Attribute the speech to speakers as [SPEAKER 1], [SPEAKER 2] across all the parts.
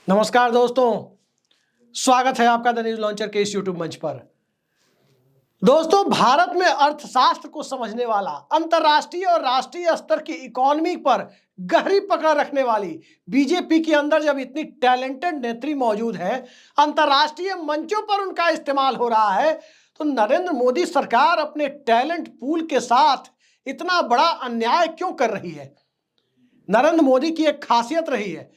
[SPEAKER 1] नमस्कार दोस्तों, स्वागत है आपका द न्यूज लॉन्चर के इस यूट्यूब मंच पर। दोस्तों, भारत में अर्थशास्त्र को समझने वाला, अंतर्राष्ट्रीय और राष्ट्रीय स्तर की इकोनॉमी पर गहरी पकड़ रखने वाली बीजेपी के अंदर जब इतनी टैलेंटेड नेत्री मौजूद है, अंतर्राष्ट्रीय मंचों पर उनका इस्तेमाल हो रहा है, तो नरेंद्र मोदी सरकार अपने टैलेंट पूल के साथ इतना बड़ा अन्याय क्यों कर रही है? नरेंद्र मोदी की एक खासियत रही है,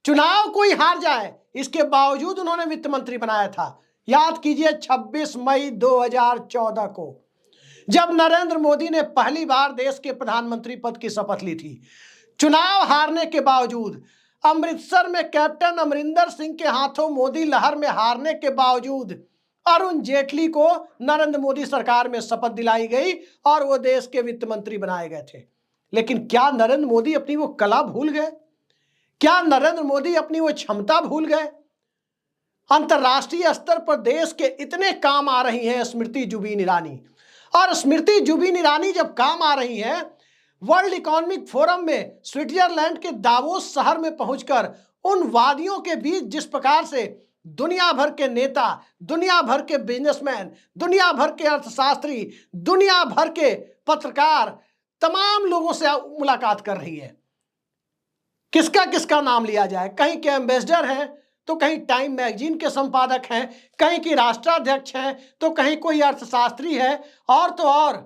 [SPEAKER 1] चुनाव कोई हार जाए इसके बावजूद उन्होंने वित्त मंत्री बनाया था। याद कीजिए 26 मई 2014 को, जब नरेंद्र मोदी ने पहली बार देश के प्रधानमंत्री पद की शपथ ली थी। चुनाव हारने के बावजूद, अमृतसर में कैप्टन अमरिंदर सिंह के हाथों मोदी लहर में हारने के बावजूद अरुण जेटली को नरेंद्र मोदी सरकार में शपथ दिलाई गई और वो देश के वित्त मंत्री बनाए गए थे। लेकिन क्या नरेंद्र मोदी अपनी वो कला भूल गए? क्या नरेंद्र मोदी अपनी वो क्षमता भूल गए? अंतर्राष्ट्रीय स्तर पर देश के इतने काम आ रही हैं स्मृति जुबिन ईरानी, और स्मृति जुबिन ईरानी जब काम आ रही हैं, वर्ल्ड इकोनॉमिक फोरम में स्विट्जरलैंड के दावोस शहर में पहुंचकर उन वादियों के बीच जिस प्रकार से दुनिया भर के नेता, दुनिया भर के बिजनेसमैन, दुनिया भर के अर्थशास्त्री, दुनिया भर के पत्रकार तमाम लोगों से मुलाकात कर रही है। किसका किसका नाम लिया जाए? कहीं के एम्बेसडर हैं, तो कहीं टाइम मैगजीन के संपादक हैं, कहीं की राष्ट्राध्यक्ष हैं, तो कहीं कोई अर्थशास्त्री है, और तो और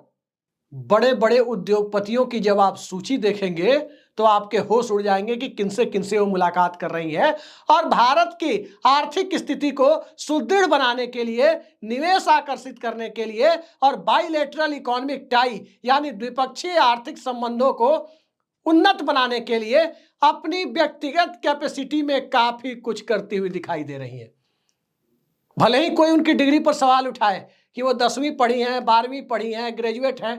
[SPEAKER 1] बड़े बड़े उद्योगपतियों की जब आप सूची देखेंगे तो आपके होश उड़ जाएंगे कि किनसे किनसे वो मुलाकात कर रही है। और भारत की आर्थिक स्थिति को सुदृढ़ बनाने के लिए, निवेश आकर्षित करने के लिए और बाइलेटरल इकोनॉमिक टाई यानी द्विपक्षीय आर्थिक संबंधों को उन्नत बनाने के लिए अपनी व्यक्तिगत कैपेसिटी में काफी कुछ करती हुई दिखाई दे रही है। भले ही कोई उनकी डिग्री पर सवाल उठाए कि वो 10वीं पढ़ी हैं, 12वीं पढ़ी हैं, ग्रेजुएट हैं,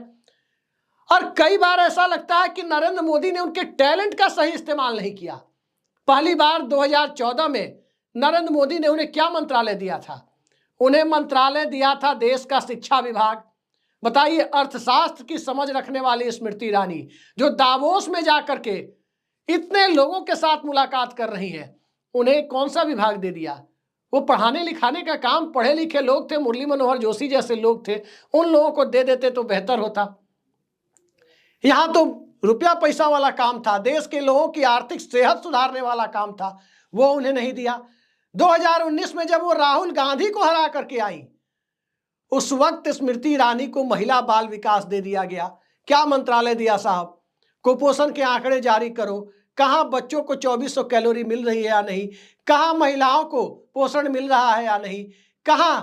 [SPEAKER 1] और कई बार ऐसा लगता है कि नरेंद्र मोदी ने उनके टैलेंट का सही इस्तेमाल नहीं किया। पहली बार 2014 में नरेंद्र मोदी ने उन्हें क्या मंत्रालय दिया था? उन्हें मंत्रालय दिया था देश का शिक्षा विभाग। बताइए, अर्थशास्त्र की समझ रखने वाली स्मृति ईरानी जो दावोस में जाकर के इतने लोगों के साथ मुलाकात कर रही हैं, उन्हें कौन सा विभाग दे दिया? वो पढ़ाने लिखाने का काम पढ़े लिखे लोग थे, मुरली मनोहर जोशी जैसे लोग थे, उन लोगों को दे देते तो बेहतर होता। यहां तो रुपया पैसा वाला काम था, देश के लोगों की आर्थिक सेहत सुधारने वाला काम था, वो उन्हें नहीं दिया। 2019 में जब वो राहुल गांधी को हरा करके आई, उस वक्त स्मृति ईरानी को महिला बाल विकास दे दिया गया। क्या मंत्रालय दिया साहब? कुपोषण के आंकड़े जारी करो, कहां बच्चों को 2400 कैलोरी मिल रही है या नहीं, कहां महिलाओं को पोषण मिल रहा है या नहीं, कहां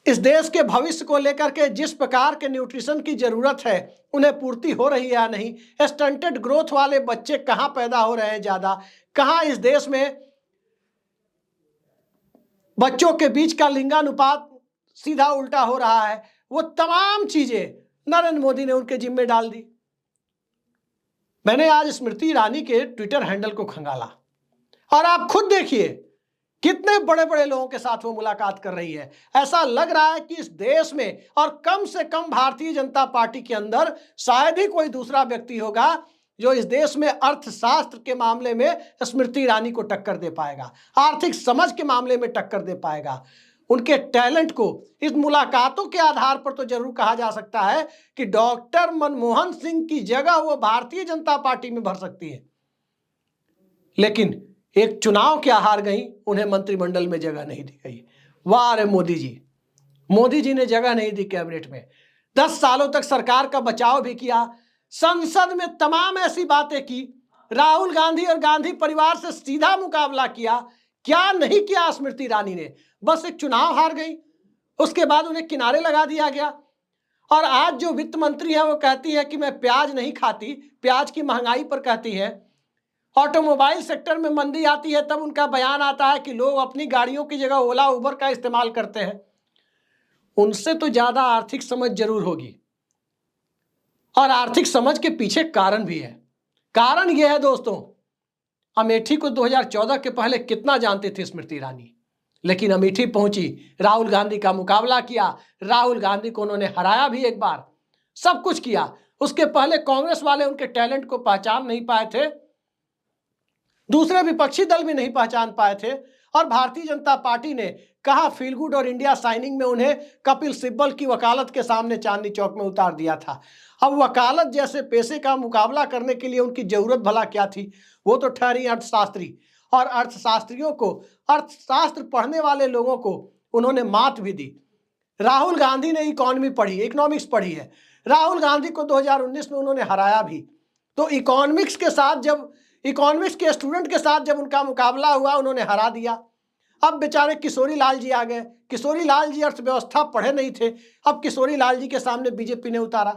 [SPEAKER 1] इस देश के भविष्य को लेकर के जिस प्रकार के न्यूट्रिशन की जरूरत है उन्हें पूर्ति हो रही है या नहीं, स्टंटेड ग्रोथ वाले बच्चे कहां पैदा हो रहे हैं ज्यादा, कहां इस देश में बच्चों के बीच का लिंगानुपात सीधा उल्टा हो रहा है, वो तमाम चीजें नरेंद्र मोदी ने उनके जिम्मे डाल दी। मैंने आज स्मृति ईरानी के ट्विटर हैंडल को खंगाला और आप खुद देखिए कितने बड़े बड़े लोगों के साथ वो मुलाकात कर रही है। ऐसा लग रहा है कि इस देश में और कम से कम भारतीय जनता पार्टी के अंदर शायद ही कोई दूसरा व्यक्ति होगा जो इस देश में अर्थशास्त्र के मामले में स्मृति ईरानी को टक्कर दे पाएगा, आर्थिक समझ के मामले में टक्कर दे पाएगा। उनके टैलेंट को इस मुलाकातों के आधार पर तो जरूर कहा जा सकता है कि डॉक्टर मनमोहन सिंह की जगह वो भारतीय जनता पार्टी में भर सकती है। लेकिन एक चुनाव क्या हार गई, उन्हें मंत्रिमंडल में जगह नहीं दी गई। वाह रे मोदी जी, मोदी जी ने जगह नहीं दी कैबिनेट में। 10 सालों तक सरकार का बचाव भी किया, संसद में तमाम ऐसी बातें की, राहुल गांधी और गांधी परिवार से सीधा मुकाबला किया। क्या नहीं किया स्मृति ईरानी ने? बस एक चुनाव हार गई, उसके बाद उन्हें किनारे लगा दिया गया। और आज जो वित्त मंत्री है वो कहती है कि मैं प्याज नहीं खाती, प्याज की महंगाई पर कहती है। ऑटोमोबाइल सेक्टर में मंदी आती है तब उनका बयान आता है कि लोग अपनी गाड़ियों की जगह ओला उबर का इस्तेमाल करते हैं। उनसे तो ज्यादा आर्थिक समझ जरूर होगी, और आर्थिक समझ के पीछे कारण भी है। कारण यह है दोस्तों, अमेठी को 2014 के पहले कितना जानते थे स्मृति ईरानी, लेकिन अमेठी पहुंची, राहुल गांधी का मुकाबला किया, राहुल गांधी को उन्होंने हराया भी एक बार, सब कुछ किया। उसके पहले कांग्रेस वाले उनके टैलेंट को पहचान नहीं पाए थे। दूसरे विपक्षी दल भी नहीं पहचान पाए थे और भारतीय जनता पार्टी ने कहा फील गुड और इंडिया साइनिंग में उन्हें कपिल सिब्बल की वकालत के सामने चांदनी चौक में उतार दिया था। अब वकालत जैसे पेशे का मुकाबला करने के लिए उनकी जरूरत भला क्या थी? वो तो ठहरी अर्थशास्त्री, और अर्थशास्त्रियों को, अर्थशास्त्र पढ़ने वाले लोगों को उन्होंने मात भी दी। राहुल गांधी ने इकोनॉमिक्स पढ़ी है। राहुल गांधी को 2019 में उन्होंने हराया भी। तो इकोनॉमिक्स के स्टूडेंट के साथ जब उनका मुकाबला हुआ उन्होंने हरा दिया। अब बेचारे किशोरी लाल जी आ गए। किशोरी लाल जी अर्थव्यवस्था पढ़े नहीं थे, अब किशोरी लाल जी के सामने बीजेपी ने उतारा।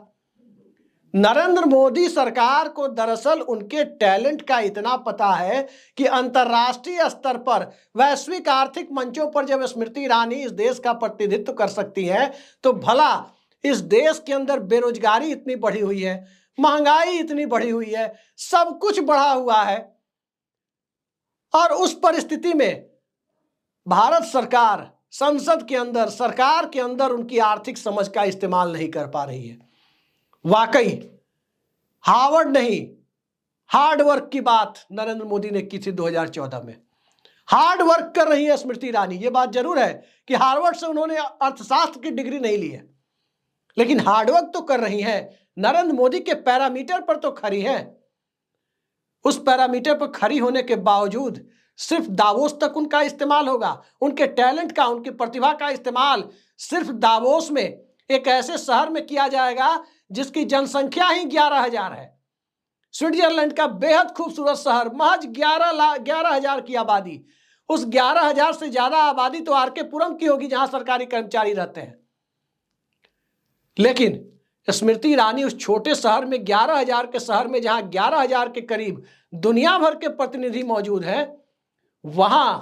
[SPEAKER 1] नरेंद्र मोदी सरकार को दरअसल उनके टैलेंट का इतना पता है कि अंतर्राष्ट्रीय स्तर पर वैश्विक आर्थिक मंचों पर जब स्मृति ईरानी इस देश का प्रतिनिधित्व कर सकती है, तो भला इस देश के अंदर बेरोजगारी इतनी बढ़ी हुई है, महंगाई इतनी बढ़ी हुई है, सब कुछ बढ़ा हुआ है, और उस परिस्थिति में भारत सरकार संसद के अंदर, सरकार के अंदर उनकी आर्थिक समझ का इस्तेमाल नहीं कर पा रही है। वाकई हार्वर्ड नहीं, हार्ड वर्क की बात नरेंद्र मोदी ने की थी 2014 में। हार्ड वर्क कर रही है स्मृति ईरानी, ये बात जरूर है कि हार्वर्ड से उन्होंने अर्थशास्त्र की डिग्री नहीं ली है, लेकिन हार्ड वर्क तो कर रही है। नरेंद्र मोदी के पैरामीटर पर तो खरी है। उस पैरामीटर पर खरी होने के बावजूद सिर्फ दावोस तक उनका इस्तेमाल होगा। उनके टैलेंट का, उनकी प्रतिभा का इस्तेमाल सिर्फ दावोस में, एक ऐसे शहर में किया जाएगा जिसकी जनसंख्या ही 11,000 है। स्विट्जरलैंड का बेहद खूबसूरत शहर, महज 11,000 की आबादी। उस 11,000 से ज्यादा आबादी तो आर के पुरम की होगी, जहां सरकारी कर्मचारी रहते हैं। लेकिन स्मृति ईरानी उस छोटे शहर में, 11,000 के शहर में, जहां 11,000 के करीब दुनिया भर के प्रतिनिधि मौजूद हैं, वहां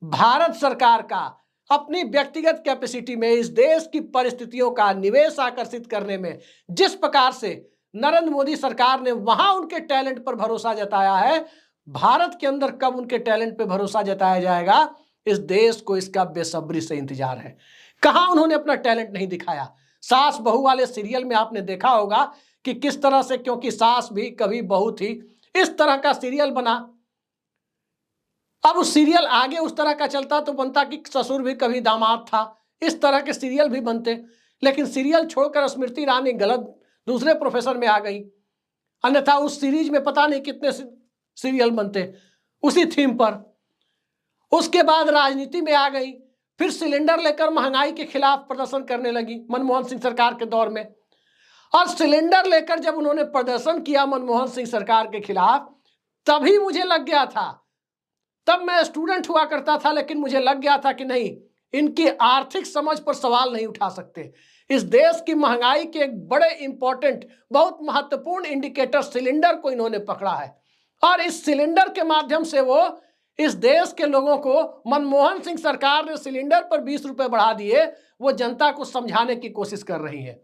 [SPEAKER 1] भारत सरकार का अपनी व्यक्तिगत कैपेसिटी में इस देश की परिस्थितियों का निवेश आकर्षित करने में जिस प्रकार से नरेंद्र मोदी सरकार ने वहां उनके टैलेंट पर भरोसा जताया है, भारत के अंदर कब उनके टैलेंट पर भरोसा जताया जाएगा, इस देश को इसका बेसब्री से इंतजार है। कहां उन्होंने अपना टैलेंट नहीं दिखाया। सास बहू वाले सीरियल में आपने देखा होगा कि किस तरह से, क्योंकि सास भी कभी बहू थी, इस तरह का सीरियल बना। अब उस सीरियल आगे उस तरह का चलता तो बनता कि ससुर भी कभी दामाद था, इस तरह के सीरियल भी बनते। लेकिन सीरियल छोड़कर स्मृति ईरानी गलत दूसरे प्रोफेशन में आ गई, अन्यथा उस सीरीज में पता नहीं कितने सीरियल बनते उसी थीम पर। उसके बाद राजनीति में आ गई, फिर सिलेंडर लेकर महंगाई के खिलाफ प्रदर्शन करने लगी मनमोहन सिंह सरकार के दौर में। और सिलेंडर लेकर जब उन्होंने प्रदर्शन किया मनमोहन सिंह सरकार के खिलाफ, तभी मुझे लग गया था, तब मैं स्टूडेंट हुआ करता था, लेकिन मुझे लग गया था कि नहीं, इनकी आर्थिक समझ पर सवाल नहीं उठा सकते। इस देश की महंगाई के एक बड़े इंपॉर्टेंट, बहुत महत्वपूर्ण इंडिकेटर सिलेंडर को इन्होंने पकड़ा है, और इस सिलेंडर के माध्यम से वो इस देश के लोगों को, मनमोहन सिंह सरकार ने सिलेंडर पर 20 रुपए बढ़ा दिए, वो जनता को समझाने की कोशिश कर रही है।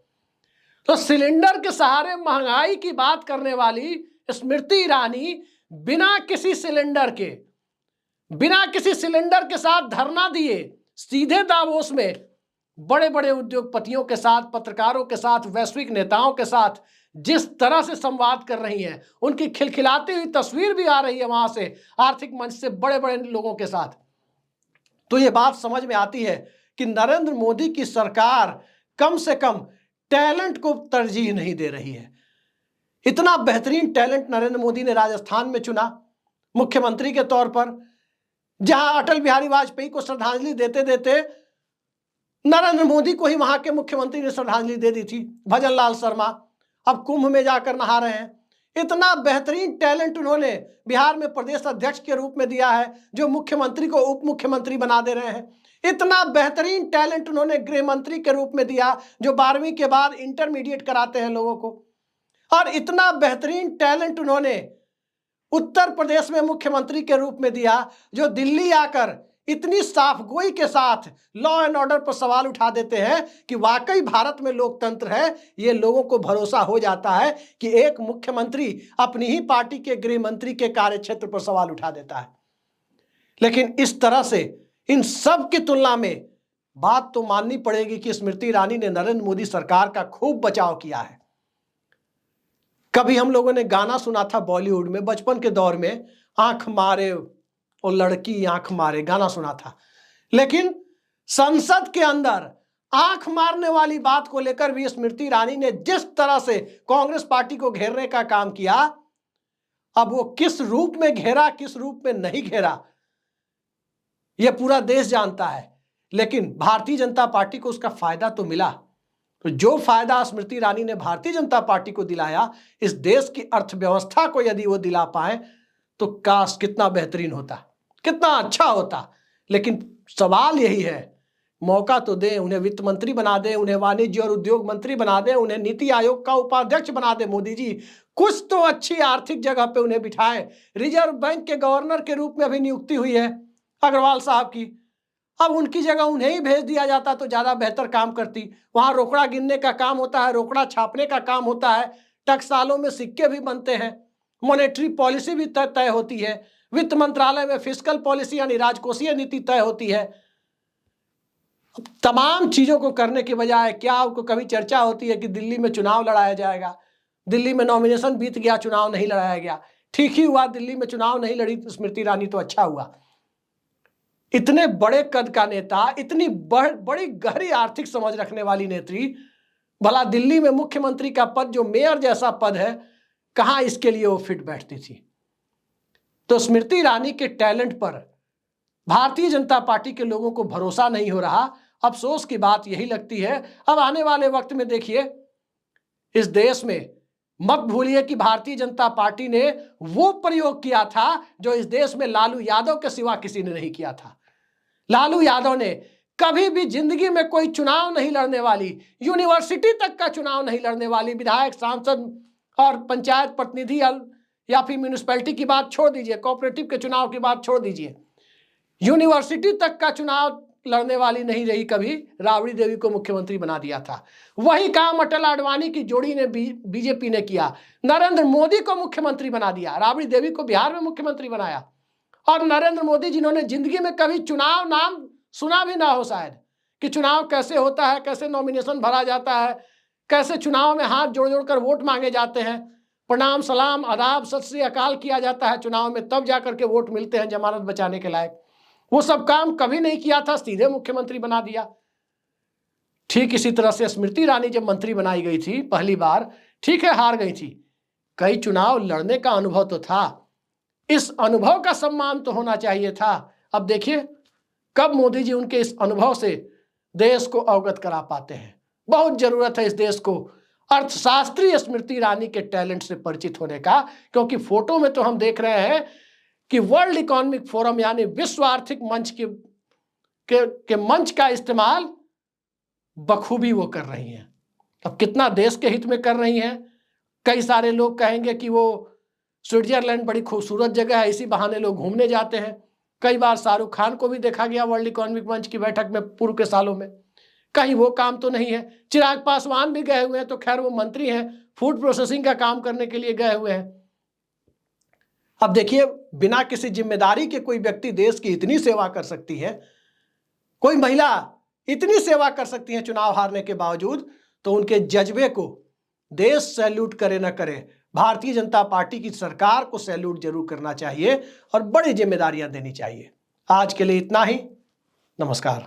[SPEAKER 1] तो सिलेंडर के सहारे महंगाई की बात करने वाली स्मृति ईरानी बिना किसी सिलेंडर के साथ धरना दिए सीधे दावोस में बड़े बड़े उद्योगपतियों के साथ, पत्रकारों के साथ, वैश्विक नेताओं के साथ जिस तरह से संवाद कर रही हैं, उनकी खिलखिलाती हुई तस्वीर भी आ रही है वहां से, आर्थिक मंच से बड़े बड़े लोगों के साथ। तो ये बात समझ में आती है कि नरेंद्र मोदी की सरकार कम से कम टैलेंट को तरजीह नहीं दे रही है। इतना बेहतरीन टैलेंट नरेंद्र मोदी ने राजस्थान में चुना मुख्यमंत्री के तौर पर, जहां अटल बिहारी वाजपेयी को श्रद्धांजलि देते देते नरेंद्र मोदी को ही वहां के मुख्यमंत्री ने श्रद्धांजलि दे दी थी। भजन लाल शर्मा अब कुंभ में जाकर नहा रहे हैं। इतना बेहतरीन टैलेंट उन्होंने बिहार में प्रदेश अध्यक्ष के रूप में दिया है, जो मुख्यमंत्री को उप मुख्यमंत्री बना दे रहे हैं। इतना बेहतरीन टैलेंट उन्होंने गृह मंत्री के रूप में दिया, जो 12वीं के बाद इंटरमीडिएट कराते हैं लोगों को। और इतना बेहतरीन टैलेंट उन्होंने उत्तर प्रदेश में मुख्यमंत्री के रूप में दिया, जो दिल्ली आकर इतनी साफगोई के साथ लॉ एंड ऑर्डर पर सवाल उठा देते हैं कि वाकई भारत में लोकतंत्र है। ये लोगों को भरोसा हो जाता है कि एक मुख्यमंत्री अपनी ही पार्टी के गृह मंत्री के कार्यक्षेत्र पर सवाल उठा देता है। लेकिन इस तरह से इन सब की तुलना में बात तो माननी पड़ेगी कि स्मृति ईरानी ने नरेंद्र मोदी सरकार का खूब बचाव किया है। कभी हम लोगों ने गाना सुना था बॉलीवुड में बचपन के दौर में, आंख मारे और लड़की आंख मारे, गाना सुना था। लेकिन संसद के अंदर आंख मारने वाली बात को लेकर भी स्मृति ईरानी ने जिस तरह से कांग्रेस पार्टी को घेरने का काम किया, अब वो किस रूप में घेरा, किस रूप में नहीं घेरा, यह पूरा देश जानता है। लेकिन भारतीय जनता पार्टी को उसका फायदा तो मिला। तो जो फायदा स्मृति ईरानी ने भारतीय जनता पार्टी को दिलाया, इस देश की अर्थव्यवस्था को यदि वो दिला पाए तो काश कितना बेहतरीन होता, कितना अच्छा होता। लेकिन सवाल यही है, मौका तो दें, उन्हें वित्त मंत्री बना दें, उन्हें वाणिज्य और उद्योग मंत्री बना दें, उन्हें नीति आयोग का उपाध्यक्ष बना दें मोदी जी, कुछ तो अच्छी आर्थिक जगह पे उन्हें बिठाएं। रिजर्व बैंक के गवर्नर के रूप में अभी नियुक्ति हुई है अग्रवाल साहब की, अब उनकी जगह उन्हें ही भेज दिया जाता तो ज्यादा बेहतर काम करती। वहां रोकड़ा गिनने का काम होता है, रोकड़ा छापने का काम होता है, टकसालों में सिक्के भी बनते हैं, मॉनेटरी पॉलिसी भी तय होती है, वित्त मंत्रालय में फिस्कल पॉलिसी यानी राजकोषीय नीति तय होती है। तमाम चीजों को करने के बजाय क्या आपको कभी चर्चा होती है कि दिल्ली में चुनाव लड़ाया जाएगा? दिल्ली में नॉमिनेशन बीत गया, चुनाव नहीं लड़ाया गया। ठीक ही हुआ, दिल्ली में चुनाव नहीं लड़ी स्मृति ईरानी तो अच्छा हुआ। इतने बड़े कद का नेता, इतनी बड़ी गहरी आर्थिक समझ रखने वाली नेत्री, भला दिल्ली में मुख्यमंत्री का पद जो मेयर जैसा पद है, कहां इसके लिए वो फिट बैठती थी? तो स्मृति ईरानी के टैलेंट पर भारतीय जनता पार्टी के लोगों को भरोसा नहीं हो रहा। अफसोस की बात यही लगती है। अब आने वाले वक्त में देखिए, इस देश में मत भूलिए कि भारतीय जनता पार्टी ने वो प्रयोग किया था जो इस देश में लालू यादव के सिवा किसी ने नहीं किया था। लालू यादव ने कभी भी जिंदगी में कोई चुनाव नहीं लड़ने वाली, यूनिवर्सिटी तक का चुनाव नहीं लड़ने वाली, विधायक, सांसद और पंचायत प्रतिनिधि या फिर म्यूनिसिपैलिटी की बात छोड़ दीजिए, कोऑपरेटिव के चुनाव की बात छोड़ दीजिए, यूनिवर्सिटी तक का चुनाव लड़ने वाली नहीं रही कभी, राबड़ी देवी को मुख्यमंत्री बना दिया था। वही काम अटल आडवाणी की जोड़ी ने बीजेपी ने किया, नरेंद्र मोदी को मुख्यमंत्री बना दिया, राबड़ी देवी को बिहार में मुख्यमंत्री बनाया। और नरेंद्र मोदी जिन्होंने जिंदगी में कभी चुनाव नाम सुना भी ना हो शायद, कि चुनाव कैसे होता है, कैसे नॉमिनेशन भरा जाता है, कैसे चुनाव में हाथ जोड़ जोड़ कर वोट मांगे जाते हैं, प्रणाम सलाम आदाब सत श्री अकाल किया जाता है चुनाव में, तब जाकर के वोट मिलते हैं जमानत बचाने के लायक, वो सब काम कभी नहीं किया था, सीधे मुख्यमंत्री बना दिया। ठीक इसी तरह से स्मृति ईरानी जब मंत्री बनाई गई थी पहली बार, ठीक है हार गई थी, कई चुनाव लड़ने का अनुभव तो था, इस अनुभव का सम्मान तो होना चाहिए था। अब देखिए कब मोदी जी उनके इस अनुभव से देश को अवगत करा पाते हैं। बहुत जरूरत है इस देश को अर्थशास्त्री स्मृति ईरानी के टैलेंट से परिचित होने का, क्योंकि फोटो में तो हम देख रहे हैं कि वर्ल्ड इकोनॉमिक फोरम यानी विश्व आर्थिक मंच के मंच का इस्तेमाल बखूबी वो कर रही हैं। अब कितना देश के हित में कर रही हैं। कई सारे लोग कहेंगे कि वो स्विट्जरलैंड बड़ी खूबसूरत जगह है, इसी बहाने लोग घूमने जाते हैं। कई बार शाहरुख खान को भी देखा गया वर्ल्ड इकोनॉमिक मंच की बैठक में पूर्व के सालों में, कहीं वो काम तो नहीं है। चिराग पासवान भी गए हुए हैं, तो खैर वो मंत्री हैं, फूड प्रोसेसिंग का काम करने के लिए गए हुए हैं। अब देखिए बिना किसी जिम्मेदारी के कोई व्यक्ति देश की इतनी सेवा कर सकती है, कोई महिला इतनी सेवा कर सकती है चुनाव हारने के बावजूद, तो उनके जज्बे को देश सैल्यूट करे ना करे, भारतीय जनता पार्टी की सरकार को सैल्यूट जरूर करना चाहिए और बड़ी जिम्मेदारियां देनी चाहिए। आज के लिए इतना ही, नमस्कार।